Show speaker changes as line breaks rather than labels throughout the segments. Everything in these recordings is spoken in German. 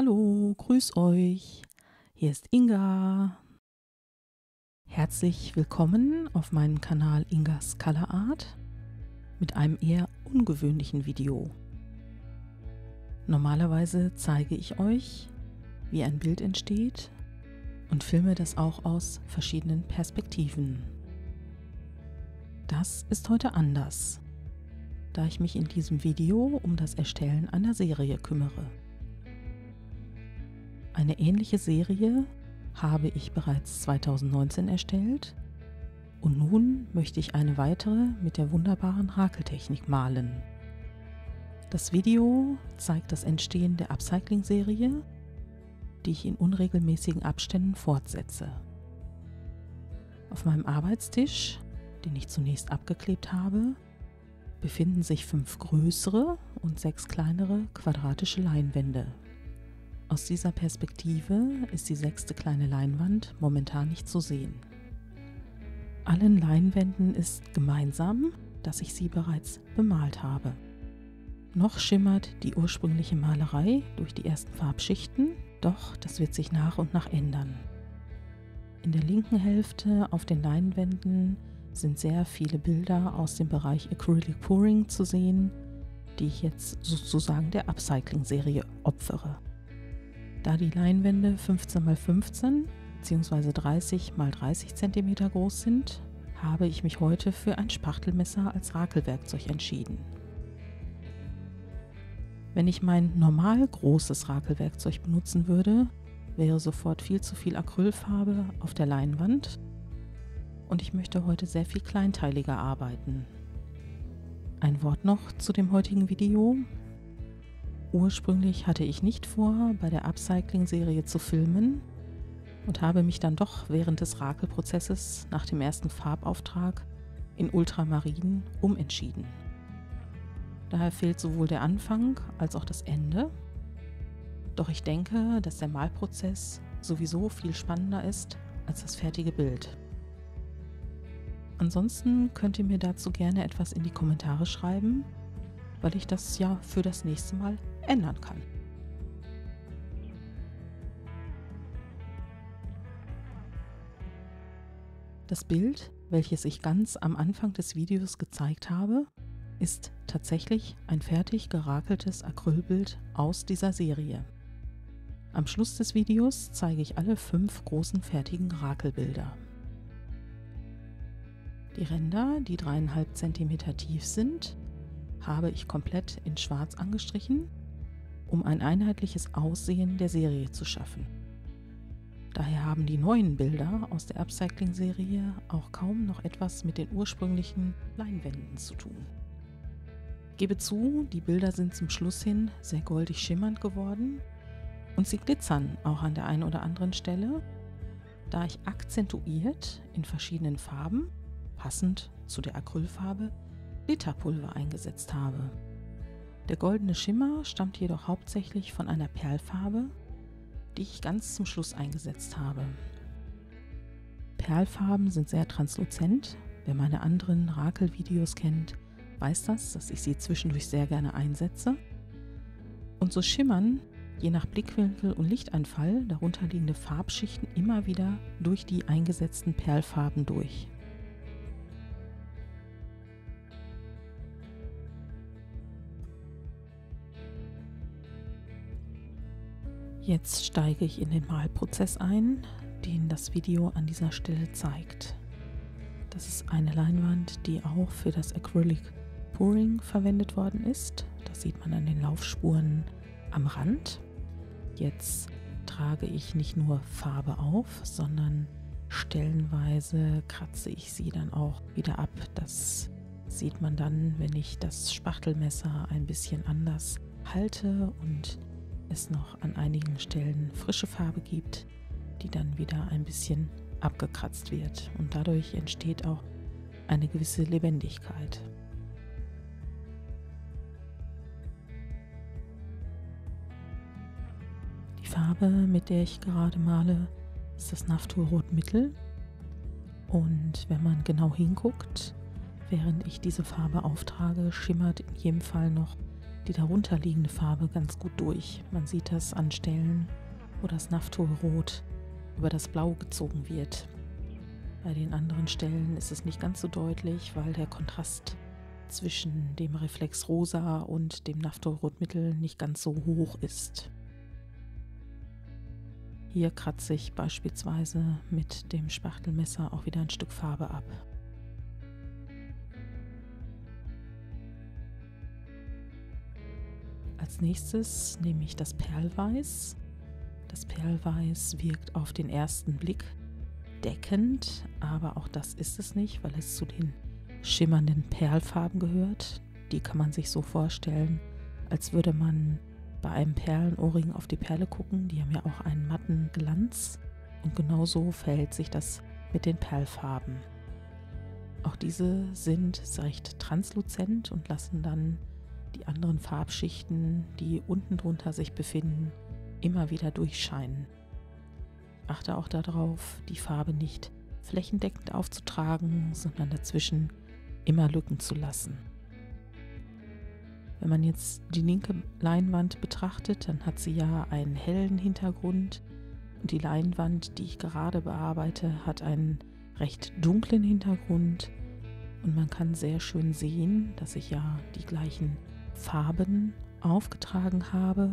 Hallo, grüß euch. Hier ist Inga. Herzlich willkommen auf meinem Kanal Ingas Color Art mit einem eher ungewöhnlichen Video. Normalerweise zeige ich euch, wie ein Bild entsteht und filme das auch aus verschiedenen Perspektiven. Das ist heute anders, da ich mich in diesem Video um das Erstellen einer Serie kümmere. Eine ähnliche Serie habe ich bereits 2019 erstellt und nun möchte ich eine weitere mit der wunderbaren Rakeltechnik malen. Das Video zeigt das Entstehen der Upcycling-Serie, die ich in unregelmäßigen Abständen fortsetze. Auf meinem Arbeitstisch, den ich zunächst abgeklebt habe, befinden sich 5 größere und 6 kleinere quadratische Leinwände. Aus dieser Perspektive ist die 6. kleine Leinwand momentan nicht zu sehen. Allen Leinwänden ist gemeinsam, dass ich sie bereits bemalt habe. Noch schimmert die ursprüngliche Malerei durch die ersten Farbschichten, doch das wird sich nach und nach ändern. In der linken Hälfte auf den Leinwänden sind sehr viele Bilder aus dem Bereich Acrylic Pouring zu sehen, die ich jetzt sozusagen der Upcycling-Serie opfere. Da die Leinwände 15 x 15 bzw. 30 x 30 cm groß sind, habe ich mich heute für ein Spachtelmesser als Rakelwerkzeug entschieden. Wenn ich mein normal großes Rakelwerkzeug benutzen würde, wäre sofort viel zu viel Acrylfarbe auf der Leinwand und ich möchte heute sehr viel kleinteiliger arbeiten. Ein Wort noch zu dem heutigen Video. Ursprünglich hatte ich nicht vor, bei der Upcycling-Serie zu filmen und habe mich dann doch während des Rakelprozesses nach dem ersten Farbauftrag in Ultramarin umentschieden. Daher fehlt sowohl der Anfang als auch das Ende. Doch ich denke, dass der Malprozess sowieso viel spannender ist als das fertige Bild. Ansonsten könnt ihr mir dazu gerne etwas in die Kommentare schreiben, weil ich das ja für das nächste Mal ändern kann. Das Bild, welches ich ganz am Anfang des Videos gezeigt habe, ist tatsächlich ein fertig gerakeltes Acrylbild aus dieser Serie. Am Schluss des Videos zeige ich alle 5 großen fertigen Rakelbilder. Die Ränder, die 3,5 cm tief sind, habe ich komplett in Schwarz angestrichen, um ein einheitliches Aussehen der Serie zu schaffen. Daher haben die neuen Bilder aus der Upcycling-Serie auch kaum noch etwas mit den ursprünglichen Leinwänden zu tun. Ich gebe zu, die Bilder sind zum Schluss hin sehr goldig schimmernd geworden und sie glitzern auch an der einen oder anderen Stelle, da ich akzentuiert in verschiedenen Farben, passend zu der Acrylfarbe, Glitterpulver eingesetzt habe. Der goldene Schimmer stammt jedoch hauptsächlich von einer Perlfarbe, die ich ganz zum Schluss eingesetzt habe. Perlfarben sind sehr transluzent. Wer meine anderen Rakelvideos kennt, weiß das, dass ich sie zwischendurch sehr gerne einsetze. Und so schimmern, je nach Blickwinkel und Lichteinfall, darunterliegende Farbschichten immer wieder durch die eingesetzten Perlfarben durch. Jetzt steige ich in den Malprozess ein, den das Video an dieser Stelle zeigt. Das ist eine Leinwand, die auch für das Acrylic Pouring verwendet worden ist. Das sieht man an den Laufspuren am Rand. Jetzt trage ich nicht nur Farbe auf, sondern stellenweise kratze ich sie dann auch wieder ab. Das sieht man dann, wenn ich das Spachtelmesser ein bisschen anders halte und es noch an einigen Stellen frische Farbe gibt, die dann wieder ein bisschen abgekratzt wird und dadurch entsteht auch eine gewisse Lebendigkeit. Die Farbe, mit der ich gerade male, ist das Naphthol-Rot Mittel und wenn man genau hinguckt, während ich diese Farbe auftrage, schimmert in jedem Fall noch die darunterliegende Farbe ganz gut durch. Man sieht das an Stellen, wo das Naphthol-Rot über das Blau gezogen wird. Bei den anderen Stellen ist es nicht ganz so deutlich, weil der Kontrast zwischen dem Reflex-Rosa und dem Naphthol-Rotmittel nicht ganz so hoch ist. Hier kratze ich beispielsweise mit dem Spachtelmesser auch wieder ein Stück Farbe ab. Als nächstes nehme ich das Perlweiß. Das Perlweiß wirkt auf den ersten Blick deckend, aber auch das ist es nicht, weil es zu den schimmernden Perlfarben gehört. Die kann man sich so vorstellen, als würde man bei einem Perlenohrring auf die Perle gucken. Die haben ja auch einen matten Glanz und genauso verhält sich das mit den Perlfarben. Auch diese sind recht transluzent und lassen dann die anderen Farbschichten, die unten drunter sich befinden, immer wieder durchscheinen. Achte auch darauf, die Farbe nicht flächendeckend aufzutragen, sondern dazwischen immer Lücken zu lassen. Wenn man jetzt die linke Leinwand betrachtet, dann hat sie ja einen hellen Hintergrund und die Leinwand, die ich gerade bearbeite, hat einen recht dunklen Hintergrund und man kann sehr schön sehen, dass ich ja die gleichen Farben aufgetragen habe,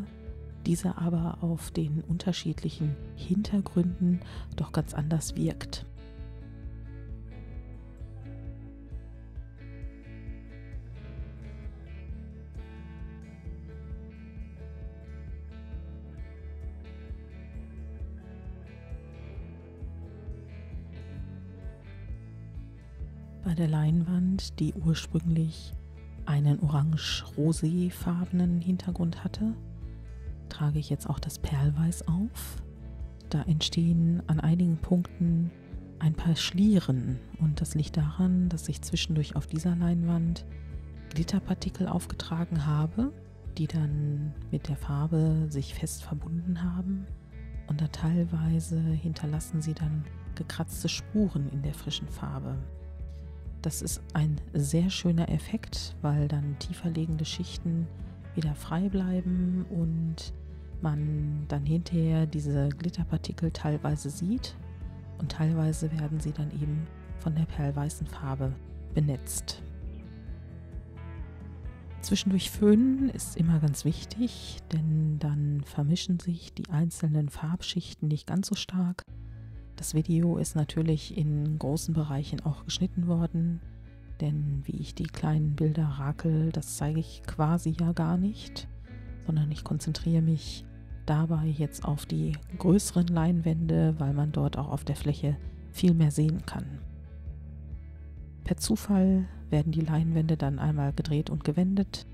diese aber auf den unterschiedlichen Hintergründen doch ganz anders wirkt. Bei der Leinwand, die ursprünglich einen orange-rosé-farbenen Hintergrund hatte, trage ich jetzt auch das Perlweiß auf. Da entstehen an einigen Punkten ein paar Schlieren und das liegt daran, dass ich zwischendurch auf dieser Leinwand Glitterpartikel aufgetragen habe, die dann mit der Farbe sich fest verbunden haben und dann teilweise hinterlassen sie dann gekratzte Spuren in der frischen Farbe. Das ist ein sehr schöner Effekt, weil dann tiefer liegende Schichten wieder frei bleiben und man dann hinterher diese Glitterpartikel teilweise sieht und teilweise werden sie dann eben von der perlweißen Farbe benetzt. Zwischendurch föhnen ist immer ganz wichtig, denn dann vermischen sich die einzelnen Farbschichten nicht ganz so stark. Das Video ist natürlich in großen Bereichen auch geschnitten worden, denn wie ich die kleinen Bilder rakel, das zeige ich quasi ja gar nicht, sondern ich konzentriere mich dabei jetzt auf die größeren Leinwände, weil man dort auch auf der Fläche viel mehr sehen kann. Per Zufall werden die Leinwände dann einmal gedreht und gewendet,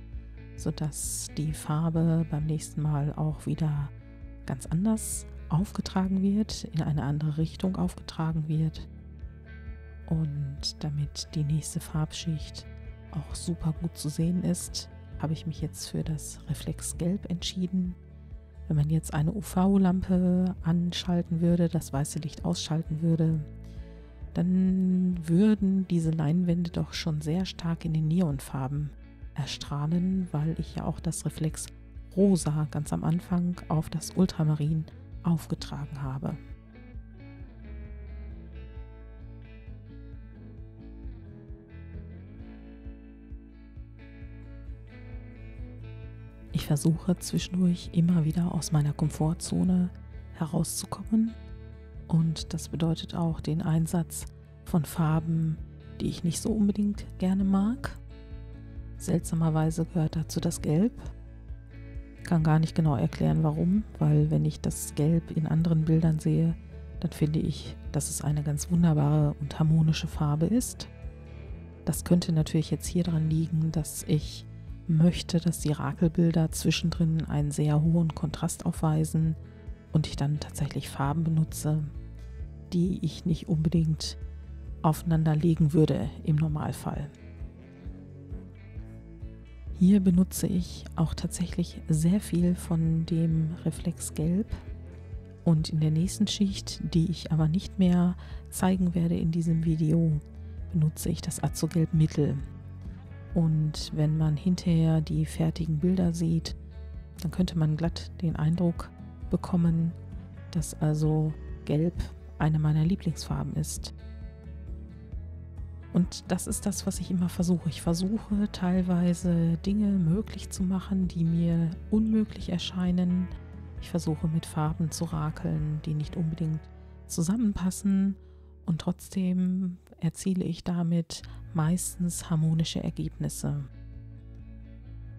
sodass die Farbe beim nächsten Mal auch wieder ganz anders aufgetragen wird, in eine andere Richtung aufgetragen wird und damit die nächste Farbschicht auch super gut zu sehen ist, habe ich mich jetzt für das Reflexgelb entschieden. Wenn man jetzt eine UV-Lampe anschalten würde, das weiße Licht ausschalten würde, dann würden diese Leinwände doch schon sehr stark in den Neonfarben erstrahlen, weil ich ja auch das Reflex Rosa ganz am Anfang auf das Ultramarin aufgetragen habe. Ich versuche zwischendurch immer wieder aus meiner Komfortzone herauszukommen und das bedeutet auch den Einsatz von Farben, die ich nicht so unbedingt gerne mag. Seltsamerweise gehört dazu das Gelb. Ich kann gar nicht genau erklären, warum, weil wenn ich das Gelb in anderen Bildern sehe, dann finde ich, dass es eine ganz wunderbare und harmonische Farbe ist. Das könnte natürlich jetzt hier dran liegen, dass ich möchte, dass die Rakelbilder zwischendrin einen sehr hohen Kontrast aufweisen und ich dann tatsächlich Farben benutze, die ich nicht unbedingt aufeinander legen würde im Normalfall. Hier benutze ich auch tatsächlich sehr viel von dem Reflexgelb und in der nächsten Schicht, die ich aber nicht mehr zeigen werde in diesem Video, benutze ich das Azogelb Mittel. Und wenn man hinterher die fertigen Bilder sieht, dann könnte man glatt den Eindruck bekommen, dass also Gelb eine meiner Lieblingsfarben ist. Und das ist das, was ich immer versuche. Ich versuche teilweise Dinge möglich zu machen, die mir unmöglich erscheinen. Ich versuche mit Farben zu rakeln, die nicht unbedingt zusammenpassen. Und trotzdem erziele ich damit meistens harmonische Ergebnisse.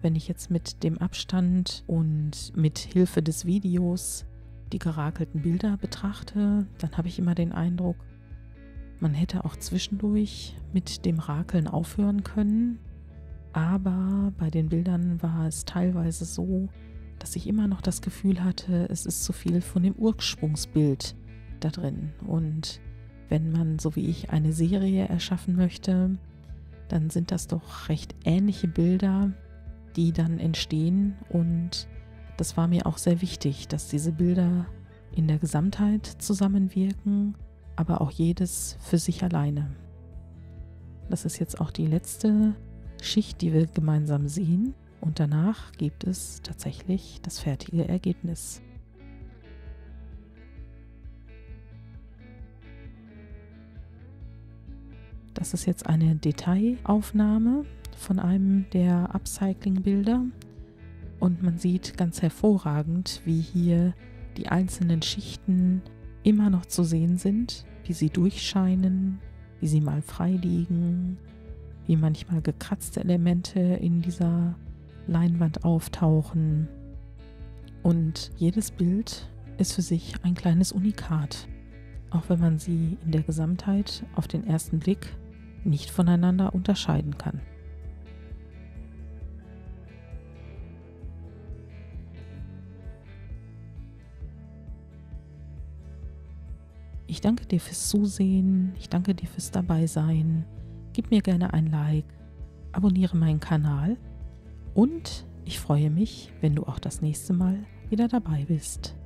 Wenn ich jetzt mit dem Abstand und mit Hilfe des Videos die gerakelten Bilder betrachte, dann habe ich immer den Eindruck, man hätte auch zwischendurch mit dem Rakeln aufhören können, aber bei den Bildern war es teilweise so, dass ich immer noch das Gefühl hatte, es ist zu viel von dem Ursprungsbild da drin. Und wenn man, so wie ich, eine Serie erschaffen möchte, dann sind das doch recht ähnliche Bilder, die dann entstehen. Und das war mir auch sehr wichtig, dass diese Bilder in der Gesamtheit zusammenwirken, aber auch jedes für sich alleine. Das ist jetzt auch die letzte Schicht, die wir gemeinsam sehen. Und danach gibt es tatsächlich das fertige Ergebnis. Das ist jetzt eine Detailaufnahme von einem der Upcycling-Bilder. Und man sieht ganz hervorragend, wie hier die einzelnen Schichten immer noch zu sehen sind, wie sie durchscheinen, wie sie mal frei liegen, wie manchmal gekratzte Elemente in dieser Leinwand auftauchen. Und jedes Bild ist für sich ein kleines Unikat, auch wenn man sie in der Gesamtheit auf den ersten Blick nicht voneinander unterscheiden kann. Ich danke dir fürs Zusehen, ich danke dir fürs Dabeisein. Gib mir gerne ein Like, abonniere meinen Kanal und ich freue mich, wenn du auch das nächste Mal wieder dabei bist.